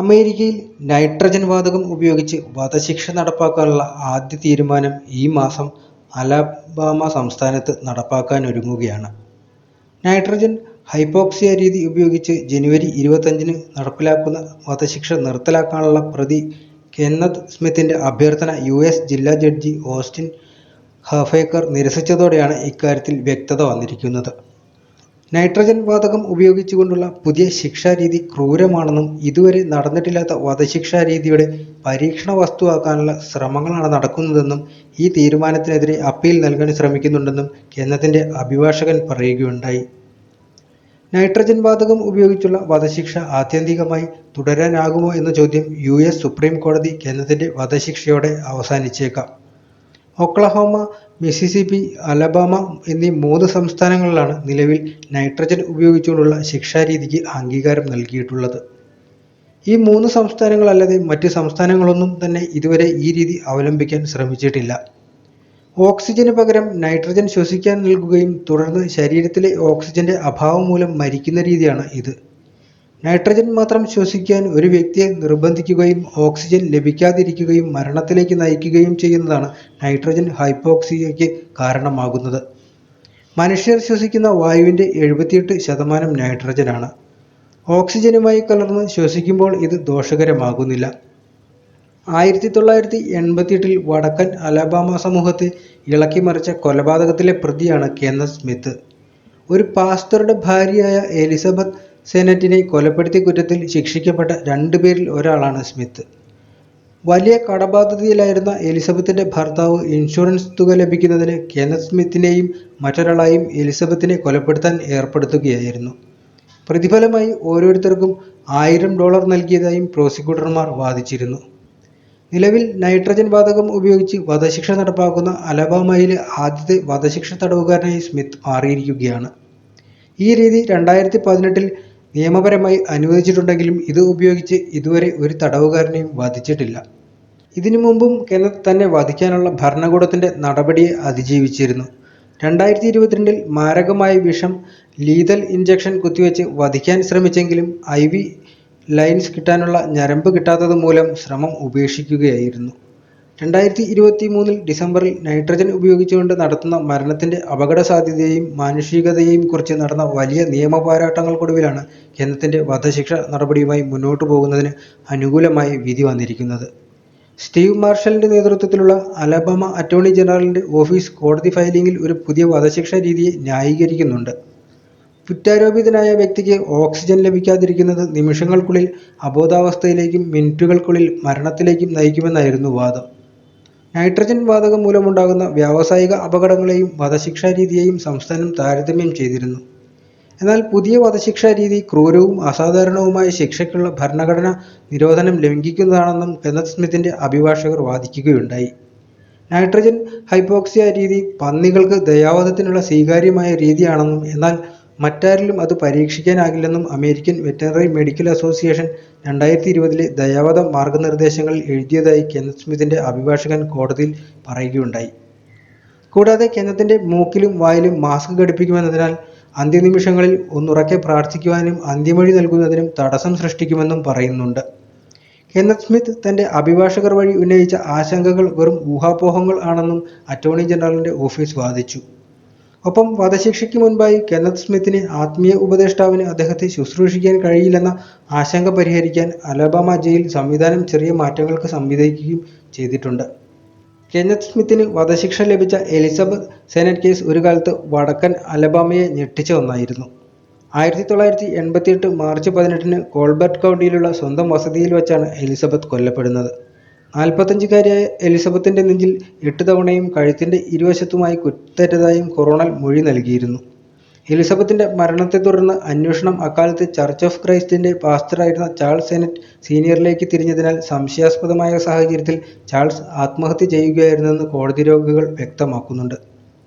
അമേരിക്കയിൽ നൈട്രജൻ വാതകം ഉപയോഗിച്ച് വധശിക്ഷ നടപ്പാക്കാനുള്ള ആദ്യ തീരുമാനം ഈ മാസം അലബാമ സംസ്ഥാനത്ത് നടപ്പാക്കാനൊരുങ്ങുകയാണ്. നൈട്രജൻ ഹൈപ്പോക്സിയ രീതി ഉപയോഗിച്ച് ജനുവരി 25-ന് നടപ്പിലാക്കുന്ന വധശിക്ഷ നിർത്തലാക്കാനുള്ള പ്രതി കെന്നത്ത് സ്മിത്തിന്റെ അഭ്യർത്ഥന യുഎസ് ജില്ലാ ജഡ്ജി ഓസ്റ്റിൻ ഹഫേക്കർ നിരസിച്ചതോടെയാണ് ഇക്കാര്യത്തിൽ വ്യക്തത വന്നിരിക്കുന്നത്. നൈട്രജൻ വാതകം ഉപയോഗിച്ചുകൊണ്ടുള്ള പുതിയ ശിക്ഷാരീതി ക്രൂരമാണെന്നും ഇതുവരെ നടന്നിട്ടില്ലാത്ത വധശിക്ഷാരീതിയുടെ പരീക്ഷണ വസ്തുവാക്കാനുള്ള ശ്രമങ്ങളാണ് നടക്കുന്നതെന്നും ഈ തീരുമാനത്തിനെതിരെ അപ്പീൽ നൽകാൻ ശ്രമിക്കുന്നുണ്ടെന്നും കെന്നത്തിന്റെ അഭിഭാഷകൻ പറയുകയുണ്ടായി. നൈട്രജൻ വാതകം ഉപയോഗിച്ചുള്ള വധശിക്ഷ ആത്യന്തികമായി തുടരാനാകുമോ എന്ന ചോദ്യം യുഎസ് സുപ്രീം കോടതി കെന്നത്തിന്റെ വധശിക്ഷയോടെ അവസാനിച്ചേക്കാം. ഒക്ലഹോമ, മിസിസിപ്പി, അലബാമ എന്നീ 3 സംസ്ഥാനങ്ങളിലാണ് നിലവിൽ നൈട്രജൻ ഉപയോഗിച്ചുകൊണ്ടുള്ള ശിക്ഷാരീതിക്ക് അംഗീകാരം നൽകിയിട്ടുള്ളത്. ഈ 3 സംസ്ഥാനങ്ങളല്ലാതെ മറ്റ് സംസ്ഥാനങ്ങളൊന്നും തന്നെ ഇതുവരെ ഈ രീതി അവലംബിക്കാൻ ശ്രമിച്ചിട്ടില്ല. ഓക്സിജന് പകരം നൈട്രജൻ ശ്വസിക്കാൻ നൽകുകയും തുടർന്ന് ശരീരത്തിലെ ഓക്സിജന്റെ അഭാവം മൂലം മരിക്കുന്ന രീതിയാണ് ഇത്. നൈട്രജൻ മാത്രം ശ്വസിക്കാൻ ഒരു വ്യക്തിയെ നിർബന്ധിക്കുകയും ഓക്സിജൻ ലഭിക്കാതിരിക്കുകയും മരണത്തിലേക്ക് നയിക്കുകയും ചെയ്യുന്നതാണ് നൈട്രജൻ ഹൈപ്പോക്സിയയ്ക്ക് കാരണമാകുന്നത്. മനുഷ്യർ ശ്വസിക്കുന്ന വായുവിന്റെ 78% നൈട്രജനാണ്. ഓക്സിജനുമായി കലർന്ന് ശ്വസിക്കുമ്പോൾ ഇത് ദോഷകരമാകുന്നില്ല. 1988-ൽ വടക്കൻ അലബാമ സമൂഹത്തെ ഇളക്കിമറിച്ച കൊലപാതകത്തിലെ പ്രതിയാണ് കെന്നത്ത് സ്മിത്ത്. ഒരു പാസ്റ്ററുടെ ഭാര്യയായ എലിസബത്ത് സെനറ്റിനെ കൊലപ്പെടുത്തിയ കുറ്റത്തിൽ ശിക്ഷിക്കപ്പെട്ട 2 പേരിൽ ഒരാളാണ് സ്മിത്ത്. വലിയ കടബാധ്യതയിലായിരുന്ന എലിസബത്തിന്റെ ഭർത്താവ് ഇൻഷുറൻസ് തുക ലഭിക്കുന്നതിന് കെന്നത്ത് സ്മിത്തിനെയും മറ്റൊരാളായും എലിസബത്തിനെ കൊലപ്പെടുത്താൻ ഏർപ്പെടുത്തുകയായിരുന്നു. പ്രതിഫലമായി ഓരോരുത്തർക്കും $1000 നൽകിയതായും പ്രോസിക്യൂട്ടർമാർ വാദിച്ചിരുന്നു. നിലവിൽ നൈട്രജൻ വാതകം ഉപയോഗിച്ച് വധശിക്ഷ നടപ്പാക്കുന്ന അലബാമയിലെ ആദ്യത്തെ വധശിക്ഷ തടവുകാരനായി സ്മിത്ത് മാറിയിരിക്കുകയാണ്. ഈ രീതി 2018-ൽ നിയമപരമായി അനുവദിച്ചിട്ടുണ്ടെങ്കിലും ഇത് ഉപയോഗിച്ച് ഇതുവരെ ഒരു തടവുകാരനെയും വധിച്ചിട്ടില്ല. ഇതിനു മുമ്പും കെന്നത്ത് തന്നെ വധിക്കാനുള്ള ഭരണകൂടത്തിന്റെ നടപടിയെ അതിജീവിച്ചിരുന്നു. 2022-ൽ മാരകമായ വിഷം ലീതൽ ഇഞ്ചക്ഷൻ കുത്തിവെച്ച് വധിക്കാൻ ശ്രമിച്ചെങ്കിലും IV ലൈൻസ് കിട്ടാനുള്ള ഞരമ്പ് കിട്ടാത്തത് മൂലം ശ്രമം ഉപേക്ഷിക്കുകയായിരുന്നു. 2023 ഡിസംബറിൽ നൈട്രജൻ ഉപയോഗിച്ചുകൊണ്ട് നടത്തുന്ന മരണത്തിന്റെ അപകട സാധ്യതയെയും മാനുഷികതയെയും കുറിച്ച് നടന്ന വലിയ നിയമ പോരാട്ടങ്ങൾക്കൊടുവിലാണ് കെന്നത്തിന്റെ വധശിക്ഷ നടപടിയുമായി മുന്നോട്ടു പോകുന്നതിന് അനുകൂലമായി വിധി വന്നിരിക്കുന്നത്. സ്റ്റീവ് മാർഷലിന്റെ നേതൃത്വത്തിലുള്ള അലബാമ അറ്റോർണി ജനറലിന്റെ ഓഫീസ് കോടതി ഫയലിംഗിൽ ഒരു പുതിയ വധശിക്ഷാ രീതിയെ ന്യായീകരിക്കുന്നുണ്ട്. കുറ്റാരോപിതനായ വ്യക്തിക്ക് ഓക്സിജൻ ലഭിക്കാതിരിക്കുന്നത് നിമിഷങ്ങൾക്കുള്ളിൽ അബോധാവസ്ഥയിലേക്കും മിനിറ്റുകൾക്കുള്ളിൽ മരണത്തിലേക്കും നയിക്കുമെന്നായിരുന്നു വാദം. നൈട്രജൻ വാതകം മൂലമുണ്ടാകുന്ന വ്യാവസായിക അപകടങ്ങളെയും വധശിക്ഷാ രീതിയെയും സംസ്ഥാനം താരതമ്യം ചെയ്തിരുന്നു. എന്നാൽ പുതിയ വധശിക്ഷാ രീതി ക്രൂരവും അസാധാരണവുമായ ശിക്ഷയ്ക്കുള്ള ഭരണഘടനാ നിരോധനം ലംഘിക്കുന്നതാണെന്നും കെന്നത്ത് സ്മിത്തിന്റെ അഭിഭാഷകർ വാദിക്കുകയുണ്ടായി. നൈട്രജൻ ഹൈപ്പോക്സിയ രീതി പന്നികൾക്ക് ദയാവധത്തിനുള്ള സ്വീകാര്യമായ രീതിയാണെന്നും എന്നാൽ മറ്റാരിലും അത് പരീക്ഷിക്കാനാകില്ലെന്നും അമേരിക്കൻ വെറ്ററിനറി മെഡിക്കൽ അസോസിയേഷൻ 2020-ലെ ദയാവധ മാർഗനിർദ്ദേശങ്ങളിൽ എഴുതിയതായി കെന്നത്ത് സ്മിത്തിന്റെ അഭിഭാഷകൻ കോടതിയിൽ പറയുകയുണ്ടായി. കൂടാതെ കെന്നത്തിന്റെ മൂക്കിലും വായിലും മാസ്ക് ഘടിപ്പിക്കുമെന്നതിനാൽ അന്ത്യനിമിഷങ്ങളിൽ ഒന്നുറക്കെ പ്രാർത്ഥിക്കുവാനും അന്ത്യമൊഴി നൽകുന്നതിനും തടസ്സം സൃഷ്ടിക്കുമെന്നും പറയുന്നുണ്ട്. കെന്നത്ത് സ്മിത്ത് തന്റെ അഭിഭാഷകർ വഴി ഉന്നയിച്ച ആശങ്കകൾ വെറും ഊഹാപോഹങ്ങൾ ആണെന്നും അറ്റോർണി ജനറലിന്റെ ഓഫീസ് വാദിച്ചു. ഒപ്പം വധശിക്ഷയ്ക്ക് മുൻപായി കെന്നത്ത് സ്മിത്തിന് ആത്മീയ ഉപദേഷ്ടാവിന് അദ്ദേഹത്തെ ശുശ്രൂഷിക്കാൻ കഴിയില്ലെന്ന ആശങ്ക പരിഹരിക്കാൻ അലബാമ ജയിൽ സംവിധാനം ചെറിയ മാറ്റങ്ങൾക്ക് സമ്മതിക്കുകയും ചെയ്തിട്ടുണ്ട്. കെന്നത്ത് സ്മിത്തിന് വധശിക്ഷ ലഭിച്ച എലിസബത്ത് സെനറ്റ് കേസ് ഒരു കാലത്ത് വടക്കൻ അലബാമയെ ഞെട്ടിച്ച ഒന്നായിരുന്നു. 1988 മാർച്ച് 18-ന് കോൾബർട്ട് കൗണ്ടിയിലുള്ള സ്വന്തം വസതിയിൽ വച്ചാണ് എലിസബത്ത് കൊല്ലപ്പെടുന്നത്. 45-കാരിയായ എലിസബത്തിന്റെ നെഞ്ചിൽ 8 തവണയും കഴുത്തിന്റെ ഇരുവശത്തുമായി കുത്തേറ്റതായും കൊറോണൽ മൊഴി നൽകിയിരുന്നു. എലിസബത്തിന്റെ മരണത്തെ തുടർന്ന് അന്വേഷണം അക്കാലത്ത് ചർച്ച് ഓഫ് ക്രൈസ്റ്റിന്റെ പാസ്റ്ററായിരുന്ന ചാൾസ് സെനറ്റ് സീനിയറിലേക്ക് തിരിഞ്ഞതിനാൽ സംശയാസ്പദമായ സാഹചര്യത്തിൽ ചാൾസ് ആത്മഹത്യ ചെയ്യുകയായിരുന്നെന്ന് കോടതി രേഖകൾ വ്യക്തമാക്കുന്നുണ്ട്.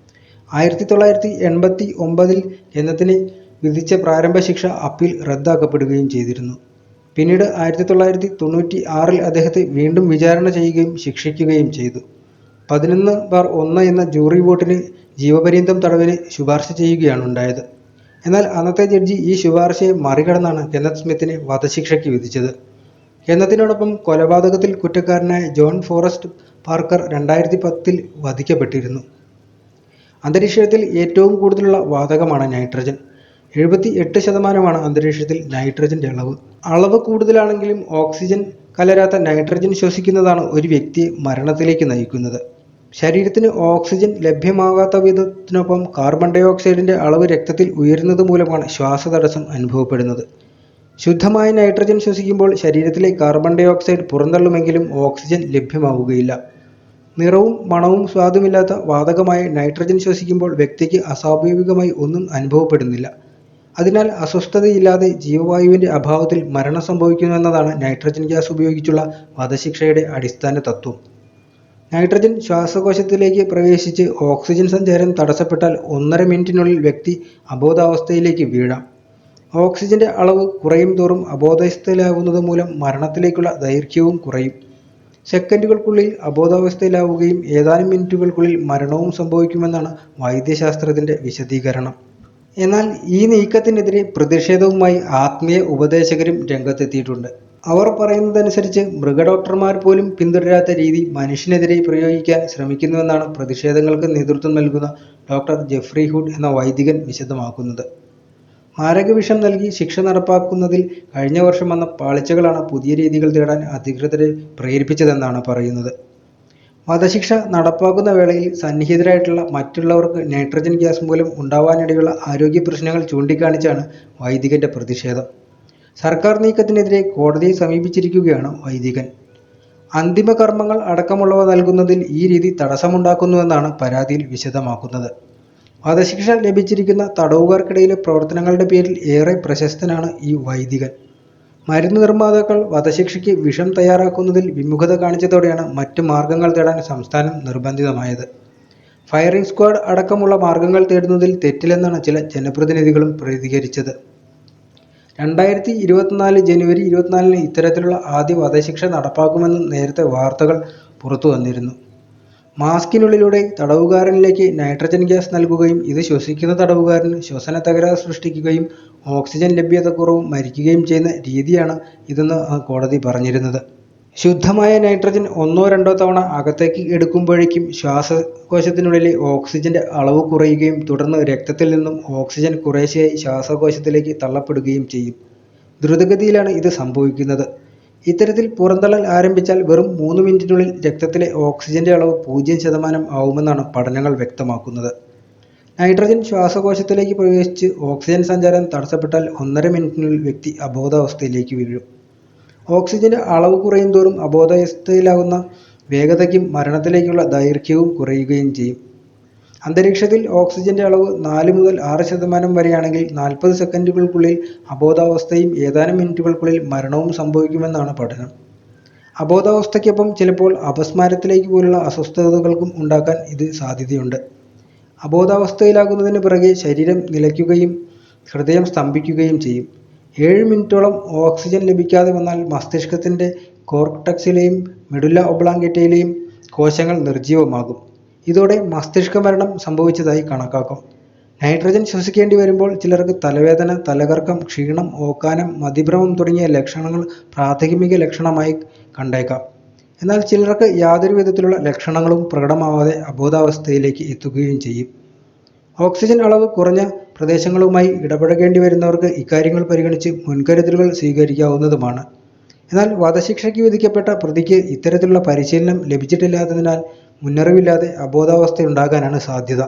1989-ൽ കെന്നത്തിന് വിധിച്ച പ്രാരംഭ ശിക്ഷ അപ്പീൽ റദ്ദാക്കപ്പെടുകയും ചെയ്തിരുന്നു. പിന്നീട് 1996-ൽ അദ്ദേഹത്തെ വീണ്ടും വിചാരണ ചെയ്യുകയും ശിക്ഷിക്കുകയും ചെയ്തു. 11-1 എന്ന ജൂറി വോട്ടിന് ജീവപര്യന്തം തടവിന് ശുപാർശ ചെയ്യുകയാണ് ഉണ്ടായത്. എന്നാൽ അന്നത്തെ ജഡ്ജി ഈ ശുപാർശയെ മറികടന്നാണ് കെന്നത്ത് സ്മിത്തിനെ വധശിക്ഷയ്ക്ക് വിധിച്ചത്. എന്നതിനോടൊപ്പം കൊലപാതകത്തിൽ കുറ്റക്കാരനായ ജോൺ ഫോറസ്റ്റ് പാർക്കർ 2010 വധിക്കപ്പെട്ടിരുന്നു. അന്തരീക്ഷത്തിൽ ഏറ്റവും കൂടുതലുള്ള വാതകമാണ് നൈട്രജൻ. 78% അന്തരീക്ഷത്തിൽ നൈട്രജന്റെ അളവ് കൂടുതലാണെങ്കിലും ഓക്സിജൻ കലരാത്ത നൈട്രജൻ ശ്വസിക്കുന്നതാണ് ഒരു വ്യക്തിയെ മരണത്തിലേക്ക് നയിക്കുന്നത്. ശരീരത്തിന് ഓക്സിജൻ ലഭ്യമാകാത്ത വിധത്തിനൊപ്പം കാർബൺ ഡൈ ഓക്സൈഡിന്റെ അളവ് രക്തത്തിൽ ഉയരുന്നത് മൂലമാണ് ശ്വാസതടസ്സം അനുഭവപ്പെടുന്നത്. ശുദ്ധമായ നൈട്രജൻ ശ്വസിക്കുമ്പോൾ ശരീരത്തിലെ കാർബൺ ഡൈ ഓക്സൈഡ് പുറന്തള്ളുമെങ്കിലും ഓക്സിജൻ ലഭ്യമാവുകയില്ല. നിറവും മണവും സ്വാദുമില്ലാത്ത വാതകമായ നൈട്രജൻ ശ്വസിക്കുമ്പോൾ വ്യക്തിക്ക് അസ്വാഭാവികമായി ഒന്നും അനുഭവപ്പെടുന്നില്ല. അതിനാൽ അസ്വസ്ഥതയില്ലാതെ ജീവവായുവിന്റെ അഭാവത്തിൽ മരണം സംഭവിക്കുന്നുവെന്നതാണ് നൈട്രജൻ ഗ്യാസ് ഉപയോഗിച്ചുള്ള വധശിക്ഷയുടെ അടിസ്ഥാന തത്വം. നൈട്രജൻ ശ്വാസകോശത്തിലേക്ക് പ്രവേശിച്ച് ഓക്സിജൻ സഞ്ചാരം തടസ്സപ്പെട്ടാൽ 1.5 മിനിറ്റിനുള്ളിൽ വ്യക്തി അബോധാവസ്ഥയിലേക്ക് വീഴാം. ഓക്സിജന്റെ അളവ് കുറയും തോറും അബോധാവസ്ഥയിലാവുന്നത് മൂലം മരണത്തിലേക്കുള്ള ദൈർഘ്യവും കുറയും. സെക്കൻഡുകൾക്കുള്ളിൽ അബോധാവസ്ഥയിലാവുകയും ഏതാനും മിനിറ്റുകൾക്കുള്ളിൽ മരണവും സംഭവിക്കുമെന്നാണ് വൈദ്യശാസ്ത്രത്തിന്റെ വിശദീകരണം. എന്നാൽ ഈ നീക്കത്തിനെതിരെ പ്രതിഷേധവുമായി ആത്മീയ ഉപദേശകരും രംഗത്തെത്തിയിട്ടുണ്ട്. അവർ പറയുന്നതനുസരിച്ച് മൃഗഡോക്ടർമാർ പോലും പിന്തുടരാത്ത രീതി മനുഷ്യനെതിരെ പ്രയോഗിക്കാൻ ശ്രമിക്കുന്നുവെന്നാണ് പ്രതിഷേധങ്ങൾക്ക് നേതൃത്വം നൽകുന്ന ഡോക്ടർ ജെഫ്രി ഹുഡ് എന്ന വൈദികൻ വിശദമാക്കുന്നത്. മാരകവിഷം നൽകി ശിക്ഷ നടപ്പാക്കുന്നതിൽ കഴിഞ്ഞ വർഷം വന്ന പാളിച്ചകളാണ് പുതിയ രീതികൾ തേടാൻ അധികൃതരെ പ്രേരിപ്പിച്ചതെന്നാണ് പറയുന്നത്. വധശിക്ഷ നടപ്പാക്കുന്ന വേളയിൽ സന്നിഹിതരായിട്ടുള്ള മറ്റുള്ളവർക്ക് നൈട്രജൻ ഗ്യാസ് മൂലം ഉണ്ടാവാനിടയുള്ള ആരോഗ്യ പ്രശ്നങ്ങൾ ചൂണ്ടിക്കാണിച്ചാണ് വൈദികന്റെ പ്രതിഷേധം. സർക്കാർ നീക്കത്തിനെതിരെ കോടതിയെ സമീപിച്ചിരിക്കുകയാണ് വൈദികൻ. അന്തിമ കർമ്മങ്ങൾ അടക്കമുള്ളവ നൽകുന്നതിൽ ഈ രീതി തടസ്സമുണ്ടാക്കുന്നുവെന്നാണ് പരാതിയിൽ വിശദമാക്കുന്നത്. വധശിക്ഷ ലഭിച്ചിരിക്കുന്ന തടവുകാർക്കിടയിലെ പ്രവർത്തനങ്ങളുടെ പേരിൽ ഏറെ പ്രശസ്തനാണ് ഈ വൈദികൻ. മരുന്ന് നിർമ്മാതാക്കൾ വധശിക്ഷയ്ക്ക് വിഷം തയ്യാറാക്കുന്നതിൽ വിമുഖത കാണിച്ചതോടെയാണ് മറ്റ് മാർഗങ്ങൾ തേടാൻ സംസ്ഥാനം നിർബന്ധിതമായത്. ഫയറിംഗ് സ്ക്വാഡ് അടക്കമുള്ള മാർഗങ്ങൾ തേടുന്നതിൽ തെറ്റില്ലെന്നാണ് ചില ജനപ്രതിനിധികളും പ്രതികരിച്ചത്. 2024 ജനുവരി 24 ഇത്തരത്തിലുള്ള ആദ്യ വധശിക്ഷ നടപ്പാക്കുമെന്ന് നേരത്തെ വാർത്തകൾ പുറത്തു വന്നിരുന്നു. മാസ്കിനുള്ളിലൂടെ തടവുകാരനിലേക്ക് നൈട്രജൻ ഗ്യാസ് നൽകുകയും ഇത് ശ്വസിക്കുന്ന തടവുകാരന് ശ്വസന തകരാർ സൃഷ്ടിക്കുകയും ഓക്സിജൻ ലഭ്യതക്കുറവും മരിക്കുകയും ചെയ്യുന്ന രീതിയാണ് ഇതെന്ന് കോടതി പറഞ്ഞിരുന്നത്. ശുദ്ധമായ നൈട്രജൻ 1-2 തവണ അകത്തേക്ക് എടുക്കുമ്പോഴേക്കും ശ്വാസകോശത്തിനുള്ളിലെ ഓക്സിജന്റെ അളവ് കുറയുകയും തുടർന്ന് രക്തത്തിൽ നിന്നും ഓക്സിജൻ കുറേശ്ശെയായി ശ്വാസകോശത്തിലേക്ക് തള്ളപ്പെടുകയും ചെയ്യും. ദ്രുതഗതിയിലാണ് ഇത് സംഭവിക്കുന്നത്. ഇത്തരത്തിൽ പുറന്തള്ളൽ ആരംഭിച്ചാൽ വെറും 3 മിനിറ്റിനുള്ളിൽ രക്തത്തിലെ ഓക്സിജന്റെ അളവ് 0% ആവുമെന്നാണ് പഠനങ്ങൾ വ്യക്തമാക്കുന്നത്. നൈട്രജൻ ശ്വാസകോശത്തിലേക്ക് പ്രവേശിച്ച് ഓക്സിജൻ സഞ്ചാരം തടസ്സപ്പെട്ടാൽ 1.5 മിനിറ്റിനുള്ളിൽ വ്യക്തി അബോധാവസ്ഥയിലേക്ക് വീഴും. ഓക്സിജന്റെ അളവ് കുറയും തോറും അബോധാവസ്ഥയിലാകുന്ന വേഗതയ്ക്കും മരണത്തിലേക്കുള്ള ദൈർഘ്യവും കുറയുകയും ചെയ്യും. അന്തരീക്ഷത്തിൽ ഓക്സിജന്റെ അളവ് 4 മുതൽ 6% വരെയാണെങ്കിൽ 40 സെക്കൻഡുകൾക്കുള്ളിൽ അബോധാവസ്ഥയും ഏതാനും മിനിറ്റുകൾക്കുള്ളിൽ മരണവും സംഭവിക്കുമെന്നാണ് പഠനം. അബോധാവസ്ഥയ്ക്കൊപ്പം ചിലപ്പോൾ അപസ്മാരത്തിലേക്ക് പോലുള്ള അസ്വസ്ഥതകൾക്കും ഉണ്ടാക്കാൻ ഇത് സാധ്യതയുണ്ട്. അബോധാവസ്ഥയിലാകുന്നതിന് പിറകെ ശരീരം നിലയ്ക്കുകയും ഹൃദയം സ്തംഭിക്കുകയും ചെയ്യും. 7 മിനിറ്റോളം ഓക്സിജൻ ലഭിക്കാതെ വന്നാൽ മസ്തിഷ്കത്തിന്റെ കോർട്ടക്സിലെയും മെഡുല്ല ഒബ്ലാങ്കേറ്റയിലെയും കോശങ്ങൾ നിർജ്ജീവമാകും. ഇതോടെ മസ്തിഷ്ക മരണം സംഭവിച്ചതായി കണക്കാക്കും. നൈട്രജൻ ശ്വസിക്കേണ്ടി വരുമ്പോൾ ചിലർക്ക് തലവേദന, തലകറക്കം, ക്ഷീണം, ഓക്കാനം, മതിഭ്രമം തുടങ്ങിയ ലക്ഷണങ്ങൾ പ്രാഥമിക ലക്ഷണമായി കണ്ടേക്കാം. എന്നാൽ ചിലർക്ക് യാതൊരു വിധത്തിലുള്ള ലക്ഷണങ്ങളും പ്രകടമാവാതെ അബോധാവസ്ഥയിലേക്ക് എത്തുകയും ചെയ്യും. ഓക്സിജൻ അളവ് കുറഞ്ഞ പ്രദേശങ്ങളുമായി ഇടപഴകേണ്ടി വരുന്നവർക്ക് ഇക്കാര്യങ്ങൾ പരിഗണിച്ച് മുൻകരുതലുകൾ സ്വീകരിക്കാവുന്നതുമാണ്. എന്നാൽ വധശിക്ഷയ്ക്ക് വിധിക്കപ്പെട്ട പ്രതിക്ക് ഇത്തരത്തിലുള്ള പരിശീലനം ലഭിച്ചിട്ടില്ലാത്തതിനാൽ മുന്നറിവില്ലാതെ അബോധാവസ്ഥയുണ്ടാകാനാണ് സാധ്യത.